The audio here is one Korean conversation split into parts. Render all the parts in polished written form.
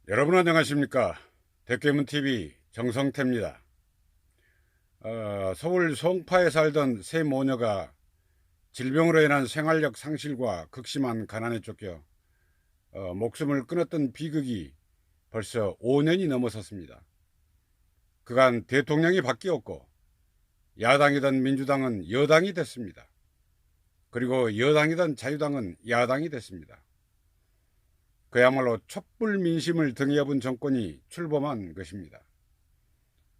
여러분 안녕하십니까? 대깨문TV 정성태입니다. 서울 송파에 살던 세 모녀가 질병으로 인한 생활력 상실과 극심한 가난에 쫓겨 목숨을 끊었던 비극이 벌써 5년이 넘어섰습니다. 그간 대통령이 바뀌었고 야당이던 민주당은 여당이 됐습니다. 그리고 여당이던 자유당은 야당이 됐습니다. 그야말로 촛불 민심을 등에 업은 정권이 출범한 것입니다.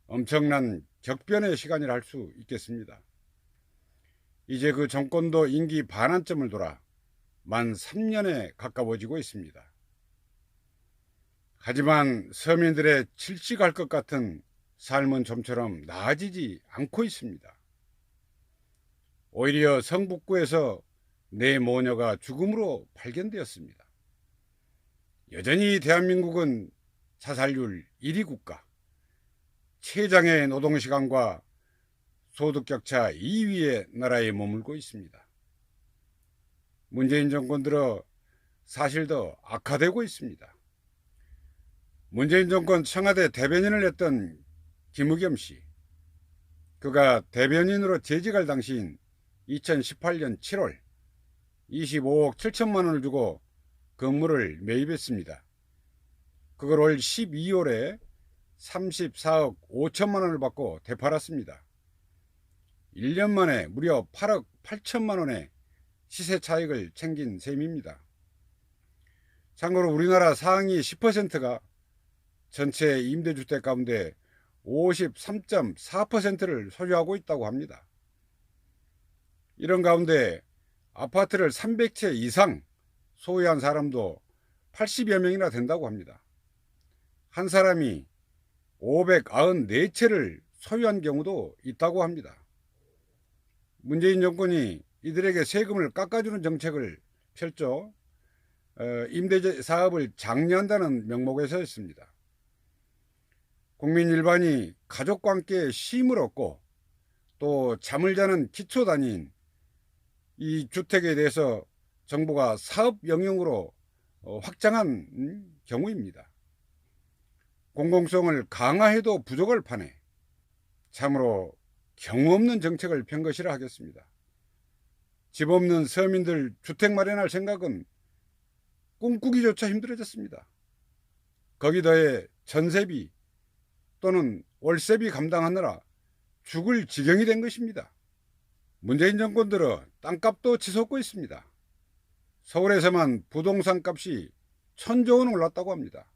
엄청난 격변의 시간이라 할 수 있겠습니다. 이제 그 정권도 임기 반환점을 돌아 만 3년에 가까워지고 있습니다. 하지만 서민들의 질식할 것 같은 삶은 좀처럼 나아지지 않고 있습니다. 오히려 성북구에서 네 모녀가 죽음으로 발견되었습니다. 여전히 대한민국은 자살률 1위 국가, 최장의 노동시간과 소득격차 2위의 나라에 머물고 있습니다. 문재인 정권 들어 사실 더 악화되고 있습니다. 문재인 정권 청와대 대변인을 했던 김의겸 씨, 그가 대변인으로 재직할 당시인 2018년 7월 25억 7천만 원을 주고 건물을 매입했습니다. 그걸 올 12월에 34억 5천만 원을 받고 되팔았습니다. 1년 만에 무려 8억 8천만 원의 시세 차익을 챙긴 셈입니다. 참고로 우리나라 상위 10%가 전체 임대주택 가운데 53.4%를 소유하고 있다고 합니다. 이런 가운데 아파트를 300채 이상 소유한 사람도 80여 명이나 된다고 합니다. 한 사람이 594채를 소유한 경우도 있다고 합니다. 문재인 정권이 이들에게 세금을 깎아주는 정책을 펼쳐 임대 사업을 장려한다는 명목에서 했습니다. 국민 일반이 가족과 함께 쉼을 얻고 또 잠을 자는 기초단위인 이 주택에 대해서 정부가 사업 영역으로 확장한 경우입니다. 공공성을 강화해도 부족할 판에 참으로 경우 없는 정책을 편 것이라 하겠습니다. 집 없는 서민들 주택 마련할 생각은 꿈꾸기조차 힘들어졌습니다. 거기 더해 전세비 또는 월세비 감당하느라 죽을 지경이 된 것입니다. 문재인 정권 들어 땅값도 치솟고 있습니다. 서울에서만 부동산 값이 1,000조 원 올랐다고 합니다.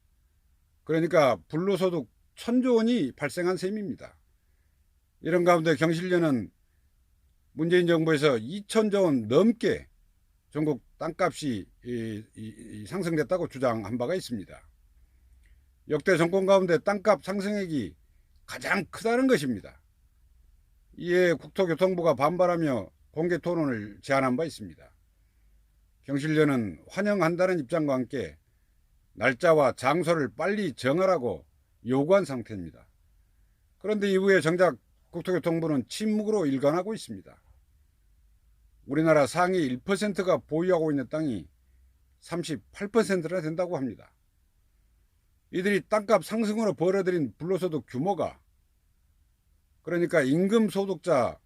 그러니까 불로소득 1,000조 원이 발생한 셈입니다. 이런 가운데 경실련은 문재인 정부에서 2,000조 원 넘게 전국 땅값이 상승됐다고 주장한 바가 있습니다. 역대 정권 가운데 땅값 상승액이 가장 크다는 것입니다. 이에 국토교통부가 반발하며 공개 토론을 제안한 바 있습니다. 경실련은 환영한다는 입장과 함께 날짜와 장소를 빨리 정하라고 요구한 상태입니다. 그런데 이후에 정작 국토교통부는 침묵으로 일관하고 있습니다. 우리나라 상위 1%가 보유하고 있는 땅이 38%나 된다고 합니다. 이들이 땅값 상승으로 벌어들인 불로소득 규모가 그러니까 임금 소득자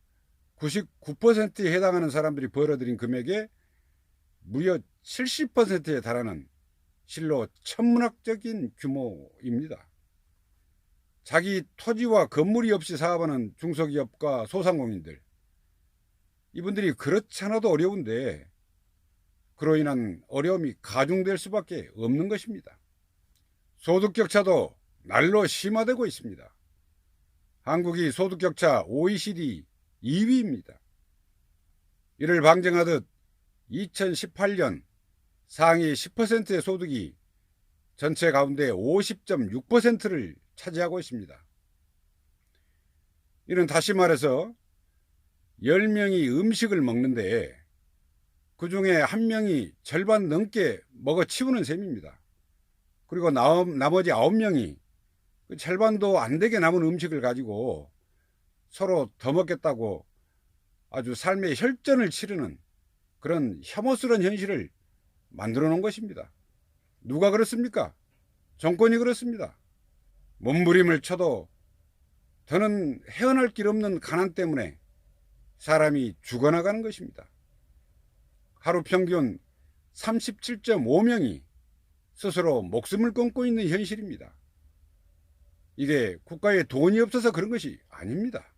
99%에 해당하는 사람들이 벌어들인 금액의 무려 70%에 달하는 실로 천문학적인 규모입니다. 자기 토지와 건물이 없이 사업하는 중소기업과 소상공인들, 이분들이 그렇지 않아도 어려운데 그로 인한 어려움이 가중될 수밖에 없는 것입니다. 소득격차도 날로 심화되고 있습니다. 한국이 소득격차 OECD 2위입니다. 이를 방증하듯 2018년 상위 10%의 소득이 전체 가운데 50.6%를 차지하고 있습니다. 이는 다시 말해서 10명이 음식을 먹는데 그 중에 1명이 절반 넘게 먹어치우는 셈입니다. 그리고 나머지 9명이 그 절반도 안 되게 남은 음식을 가지고 서로 더 먹겠다고 아주 삶의 혈전을 치르는 그런 혐오스러운 현실을 만들어 놓은 것입니다. 누가 그렇습니까? 정권이 그렇습니다. 몸부림을 쳐도 더는 헤어날 길 없는 가난 때문에 사람이 죽어나가는 것입니다. 하루 평균 37.5명이 스스로 목숨을 끊고 있는 현실입니다. 이게 국가에 돈이 없어서 그런 것이 아닙니다.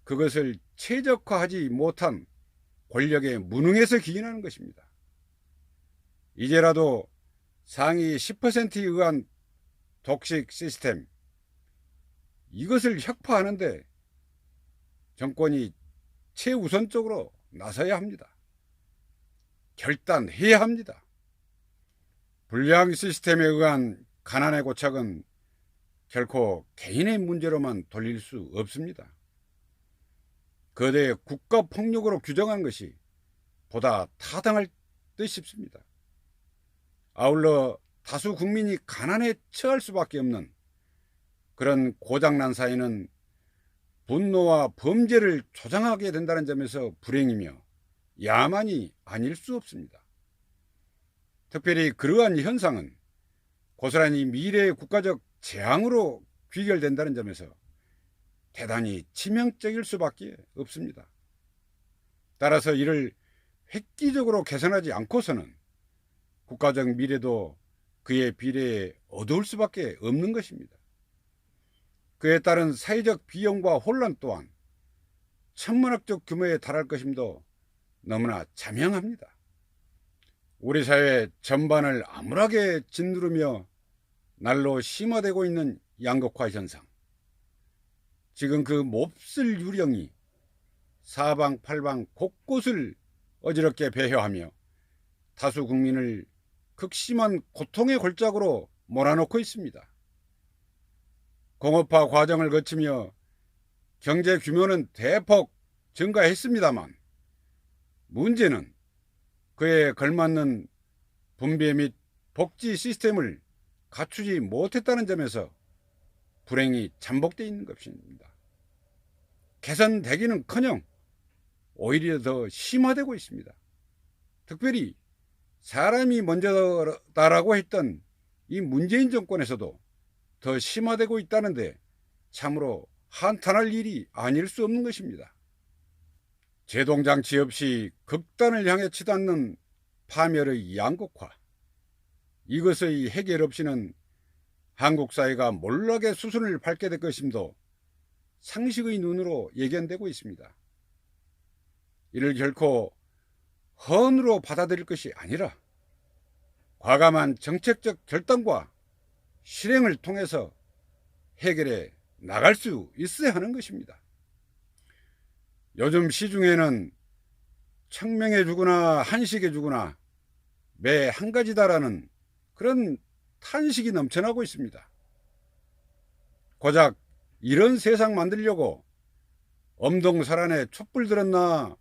그것을 최적화하지 못한 권력에 무능해서 기인하는 것입니다. 이제라도 상위 10%에 의한 독식 시스템, 이것을 혁파하는데 정권이 최우선적으로 나서야 합니다. 결단해야 합니다. 불량 시스템에 의한 가난의 고착은 결코 개인의 문제로만 돌릴 수 없습니다. 거대 국가폭력으로 규정하는 것이 보다 타당할 듯 싶습니다. 아울러 다수 국민이 가난에 처할 수밖에 없는 그런 고장난 사회는 분노와 범죄를 조장하게 된다는 점에서 불행이며 야만이 아닐 수 없습니다. 특별히 그러한 현상은 고스란히 미래의 국가적 재앙으로 귀결된다는 점에서 대단히 치명적일 수밖에 없습니다. 따라서 이를 획기적으로 개선하지 않고서는 국가적 미래도 그에 비례해 어두울 수밖에 없는 것입니다. 그에 따른 사회적 비용과 혼란 또한 천문학적 규모에 달할 것임도 너무나 자명합니다. 우리 사회 전반을 암울하게 짓누르며 날로 심화되고 있는 양극화 현상, 지금 그 몹쓸 유령이 사방팔방 곳곳을 어지럽게 배회하며 다수 국민을 극심한 고통의 골짜기로 몰아넣고 있습니다. 공업화 과정을 거치며 경제 규모는 대폭 증가했습니다만 문제는 그에 걸맞는 분배 및 복지 시스템을 갖추지 못했다는 점에서 불행이 잠복되어 있는 것입니다. 개선되기는커녕 오히려 더 심화되고 있습니다. 특별히 사람이 먼저다라고 했던 이 문재인 정권에서도 더 심화되고 있다는데 참으로 한탄할 일이 아닐 수 없는 것입니다. 제동장치 없이 극단을 향해 치닫는 파멸의 양극화, 이것의 해결 없이는 한국 사회가 몰락의 수순을 밟게 될 것임도 상식의 눈으로 예견되고 있습니다. 이를 결코 헌으로 받아들일 것이 아니라 과감한 정책적 결단과 실행을 통해서 해결해 나갈 수 있어야 하는 것입니다. 요즘 시중에는 청명해 주거나 한식해 주거나 매 한 가지다라는 그런 탄식이 넘쳐나고 있습니다. 고작 이런 세상 만들려고 엄동설안에 촛불 들었나,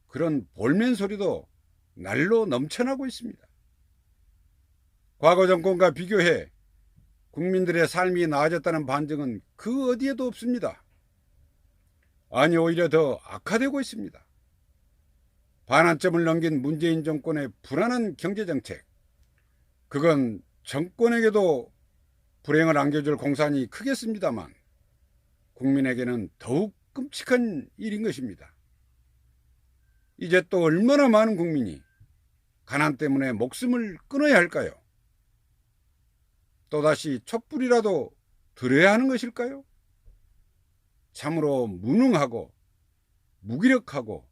그런 볼멘 소리도 날로 넘쳐나고 있습니다. 과거 정권과 비교해 국민들의 삶이 나아졌다는 반증은 그 어디에도 없습니다. 아니, 오히려 더 악화되고 있습니다. 반환점을 넘긴 문재인 정권의 불안한 경제정책, 그건 정권에게도 불행을 안겨줄 공산이 크겠습니다만 국민에게는 더욱 끔찍한 일인 것입니다. 이제 또 얼마나 많은 국민이 가난 때문에 목숨을 끊어야 할까요? 또다시 촛불이라도 들어야 하는 것일까요? 참으로 무능하고 무기력하고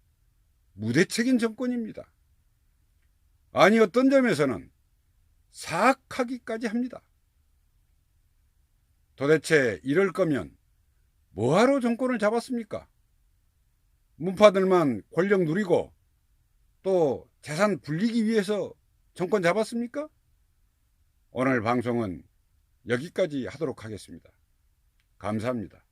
무대책인 정권입니다. 아니, 어떤 점에서는 사악하기까지 합니다. 도대체 이럴 거면 뭐하러 정권을 잡았습니까? 문파들만 권력 누리고 또 재산 불리기 위해서 정권 잡았습니까? 오늘 방송은 여기까지 하도록 하겠습니다. 감사합니다.